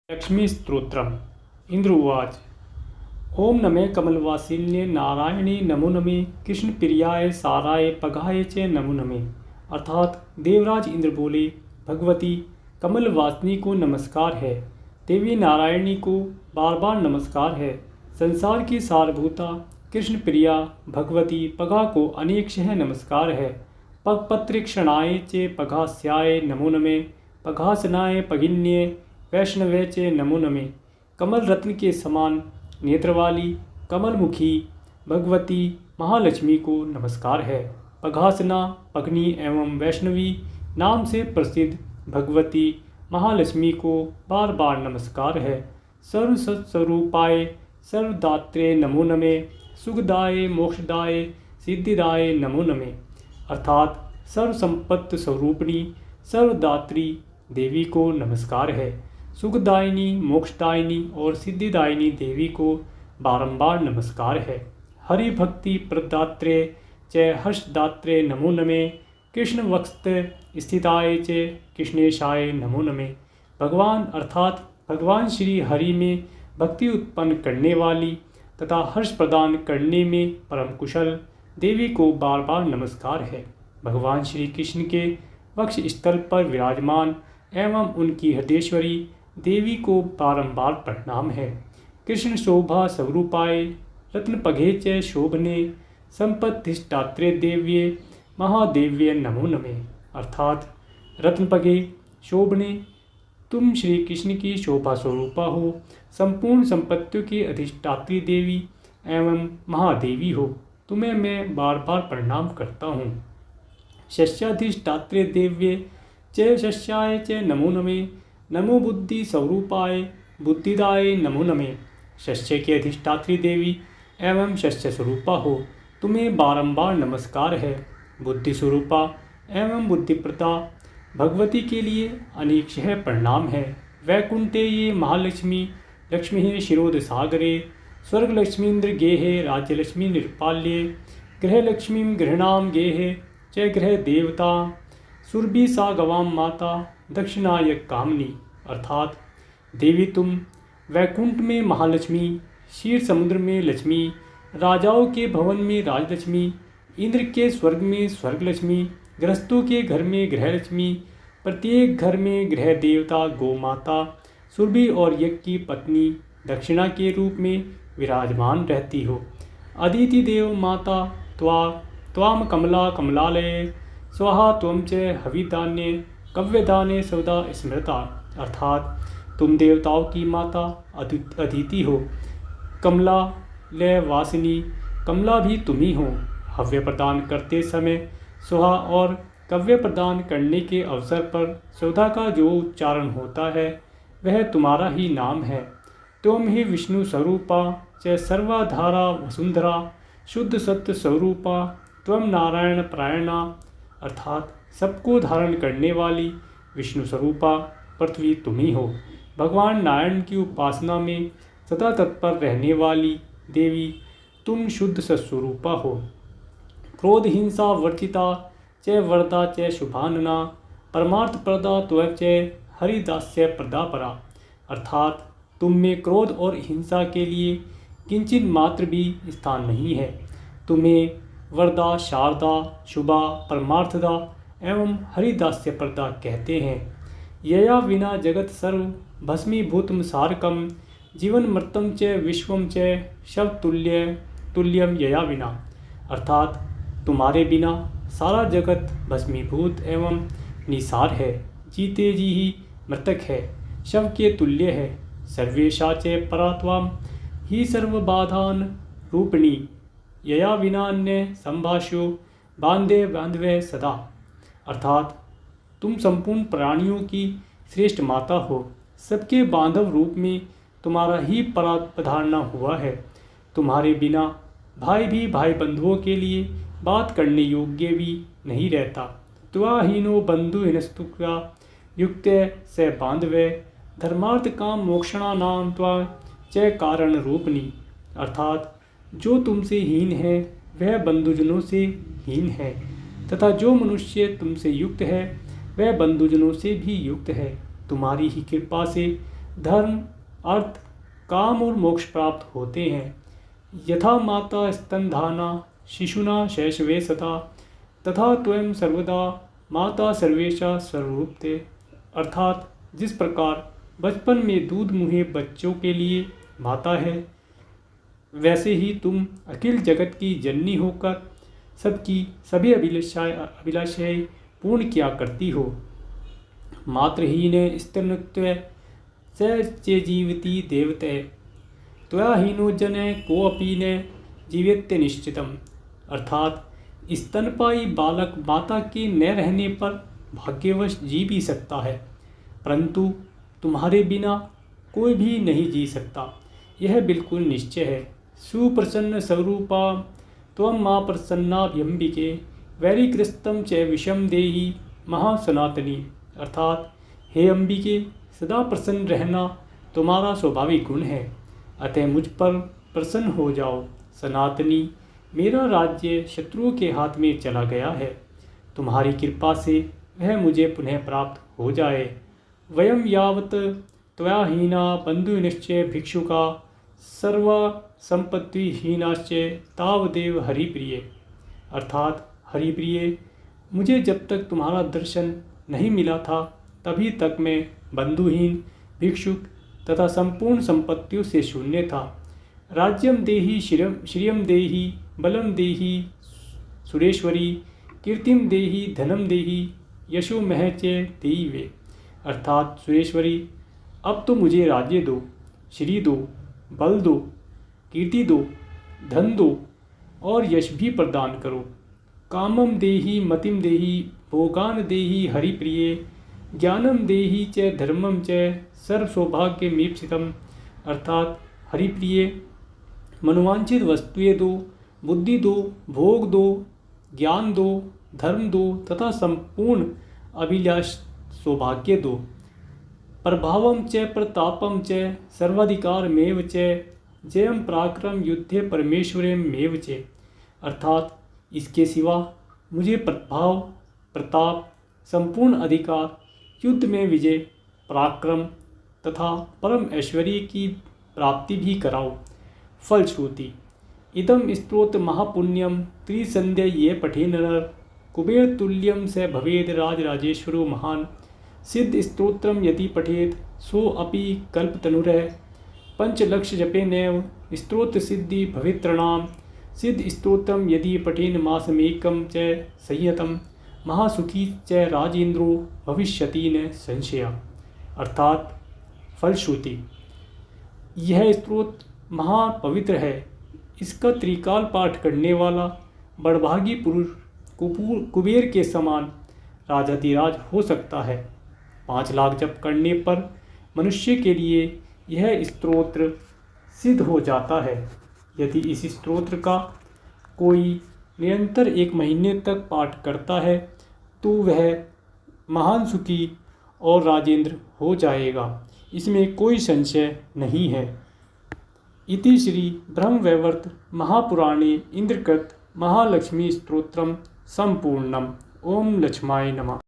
लक्ष्मी स्तोत्रम् इंद्र उवाच। ओम नमे कमलवासिन्ये नारायणी नमो नमे कृष्णप्रियाय साराय पगाय च नमो नमे। अर्थात देवराज इंद्र बोले, भगवती कमलवासिनी को नमस्कार है, देवी नारायणी को बार बार नमस्कार है, संसार की सारभूता कृष्ण प्रिया भगवती पगा को अनेकशः नमस्कार है। पगपत्रिक्षणाय च पगास्याय नमो नमे पगासनाय पगिन्ये वैष्णवे चे नमो नमे। कमल रत्न के समान नेत्र वाली कमलमुखी भगवती महालक्ष्मी को नमस्कार है। पगासना पग्नी एवं वैष्णवी नाम से प्रसिद्ध भगवती महालक्ष्मी को बार बार नमस्कार है। सर्व सत्स्वरूपाय सर्वदात्रे नमो नमे सुखदाय मोक्षदाय सिद्धिदाय नमो नमे। अर्थात सर्व संपत्ति स्वरूपिणी सर्वदात्री देवी को नमस्कार है। सुखदायिनी मोक्षदायिनी और सिद्धिदायिनी देवी को बारंबार नमस्कार है। हरि भक्ति प्रदात्रे च हर्षदात्रे नमो नमे कृष्ण वक्स्त स्थिताय च कृष्णेशाय नमो नमे। भगवान अर्थात भगवान श्री हरि में भक्ति उत्पन्न करने वाली तथा हर्ष प्रदान करने में परम कुशल देवी को बार बार नमस्कार है। भगवान श्री कृष्ण के वक्ष स्थल पर विराजमान एवं उनकी हृदयेश्वरी देवी को बारंबार प्रणाम है। कृष्ण शोभा स्वरूपाय रत्न पघे च शोभने संपत्तिष्ठात्रे देव्ये महादेव्ये नमो नमे। अर्थात रत्न पघे शोभने तुम श्री कृष्ण की शोभा स्वरूपा हो, संपूर्ण संपत्तियों की अधिष्ठात्री देवी एवं महादेवी हो, तुम्हें मैं बार बार प्रणाम करता हूँ। शस्याधिष्ठात्रे देव्ये च शस्याय च नमो नमे नमो बुद्धि स्वरूपाय बुद्धिदाय नमो नमे। शस्य की अधिष्ठात्री देवी एवं शस्य स्वरूपा हो, तुम्हें बारंबार नमस्कार है। बुद्धि स्वरूपा एवं बुद्धिप्रदा भगवती के लिए अनेकशः प्रणाम है। वैकुंठे ये महालक्ष्मी लक्ष्मी शिरोद सागरे स्वर्गलक्ष्मीन्द्र गेहे राज्यलक्ष्मी निर्पाल्ये गृहलक्ष्मी गृहणाम गेहे च गृह देवता सुरभि सा गवाम माता दक्षिणाय कामनी। अर्थात देवी तुम वैकुंठ में महालक्ष्मी, क्षीर समुद्र में लक्ष्मी, राजाओं के भवन में राजलक्ष्मी, इंद्र के स्वर्ग में स्वर्गलक्ष्मी, गृहस्थों के घर में गृहलक्ष्मी, प्रत्येक घर में गृह देवता गौ माता सुरभि और यज्ञ की पत्नी दक्षिणा के रूप में विराजमान रहती हो। अदिति देव माता त्वाम कमला कमलालये स्वाहा त्वं च हविदान्ये कव्यदाने सौदा स्मृता। अर्थात तुम देवताओं की माता अदिति हो, कमला लय वासिनी कमला भी तुम ही हो। हव्य प्रदान करते समय सुहा और कव्य प्रदान करने के अवसर पर सौदा का जो उच्चारण होता है वह तुम्हारा ही नाम है। तुम ही विष्णु स्वरूपा च सर्वाधारा वसुंधरा शुद्ध सत्य स्वरूपा त्वं नारायण प्रायणा। अर्थात सबको धारण करने वाली विष्णु स्वरूपा पृथ्वी तुम ही हो। भगवान नारायण की उपासना में सदा तत्पर रहने वाली देवी तुम शुद्ध सत्स्वरूपा हो। क्रोध हिंसा वर्जिता च वरदा च शुभानना परमार्थ प्रदा त्वं च हरिदास्य प्रदा परा। अर्थात तुम में क्रोध और हिंसा के लिए किंचित मात्र भी स्थान नहीं है। तुम्हें वरदा शारदा शुभा परमार्थदा एवं हरिदास्य प्रदा कहते हैं। यया विना जगत सर्व भस्मीभूतम सारकम जीवन मृतम च विश्वम च शव तुल्यम यया विना। अर्थात तुम्हारे बिना सारा जगत भस्मीभूत एवं निसार है, जीते जी ही मृतक है, शव के तुल्य है। सर्वेशा च परात्वाम ही सर्वबाधान रूपिणी यया विनान्य संभाष्यो बांधे बांधवे सदा। अर्थात तुम संपूर्ण प्राणियों की श्रेष्ठ माता हो, सबके बांधव रूप में तुम्हारा ही पधारना हुआ है। तुम्हारे बिना भाई भी भाई बंधुओं के लिए बात करने योग्य भी नहीं रहता। त्वाहीनो बंधुहिनस्तुका युक्त स बांधवे धर्मार्थ काम मोक्षणा नाम त्वा च कारण रूपनी। अर्थात जो तुमसे हीन है वह बंधुजनों से हीन है तथा जो मनुष्य तुमसे युक्त है वह बंधुजनों से भी युक्त है। तुम्हारी ही कृपा से धर्म, अर्थ, काम और मोक्ष प्राप्त होते हैं। यथा माता स्तनधाना शिशुना शैशवे सदा तथा त्वं सर्वदा माता सर्वेशा स्वरूपते। अर्थात जिस प्रकार बचपन में दूध मुहे बच्चों के लिए माता है, वैसे ही तुम अखिल जगत की जननी होकर सबकी सभी अभिलाषाएं पूर्ण किया करती हो। मातृहीने स्तनत्वे च जीवति देवते त्वयाहीनो जने कोऽपि न जीवेत्य निश्चितम। अर्थात स्तनपायी बालक माता के न रहने पर भाग्यवश जी भी सकता है, परंतु तुम्हारे बिना कोई भी नहीं जी सकता, यह बिल्कुल निश्चय है। सुप्रसन्न स्वरूपा त्वं मां प्रसन्नाभ्यंबिके वैरिकृस्तं च विषम देहि महासनातनी। अर्थात हे अंबिके, सदा प्रसन्न रहना तुम्हारा स्वाभाविक गुण है, अतः मुझ पर प्रसन्न हो जाओ। सनातनी, मेरा राज्य शत्रुओं के हाथ में चला गया है, तुम्हारी कृपा से वह मुझे पुनः प्राप्त हो जाए। वयम यावत त्वयाहीना बंधुनिश्च भिक्षुका सर्व संपत्तिहीनाश्च तावदेव हरिप्रिय। अर्थात हरिप्रिय, मुझे जब तक तुम्हारा दर्शन नहीं मिला था तभी तक मैं बंधुहीन, भिक्षुक तथा संपूर्ण संपत्तियों से शून्य था। राज्यम देहि श्रियम देहि बलम देहि सुरेश्वरी कीर्तिम देहि धनम देहि यशो मह च देहि वे। अर्थात सुरेश्वरी, अब तो मुझे राज्य दो, श्री दो, बल दो, कीर्ति दो, धन दो और यश भी प्रदान करो। कामम देहि मतिम देहि भोगान देहि हरिप्रिय ज्ञानम देहि च धर्मम च सर्व सौभाग्यमीप्सितम। अर्थात हरिप्रिय, मनोवांछित वस्तुएं दो, बुद्धि दो, भोग दो, ज्ञान दो, धर्म दो तथा संपूर्ण अभिलाष सौभाग्य दो। प्रभावम च प्रतापम च सर्वाधिकारमेव च जयम पराक्रम युद्धे परमेश्वरमेव च। अर्थात इसके सिवा मुझे प्रभाव, प्रताप, संपूर्ण अधिकार, युद्ध में विजय, पराक्रम तथा परम ऐश्वर्य की प्राप्ति भी कराओ। फलश्रुति इदम स्तोत्र महापुण्यम त्रिसंध्या ये पठे नर कुबेर तुल्यम स भवेद राजराजेश्वरो महान। सिद्ध स्तोत्रम यदि पठेत सो अपि कल्पतनुरः पंचलक्ष जपेनैव स्तोत्र सिद्धि भवेत्रणाम। सिद्ध स्तोत्रम यदि पठेन मासमेकं च संयतम महासुखी च राजेंद्रो भविष्यति न संशय। अर्थात फलश्रुति, यह स्तोत्र महापवित्र है, इसका त्रिकाल पाठ करने वाला बड़भागी पुरुष कुबेर के समान राजाधिराज हो सकता है। 5 लाख जप करने पर मनुष्य के लिए यह स्तोत्र सिद्ध हो जाता है। यदि इस स्तोत्र का कोई निरंतर 1 महीने तक पाठ करता है तो वह महान सुखी और राजेंद्र हो जाएगा, इसमें कोई संशय नहीं है। इति श्री ब्रह्मवैवर्त महापुराणे इंद्रकृत महालक्ष्मी स्तोत्रम संपूर्णम। ओम लक्ष्माय नमः।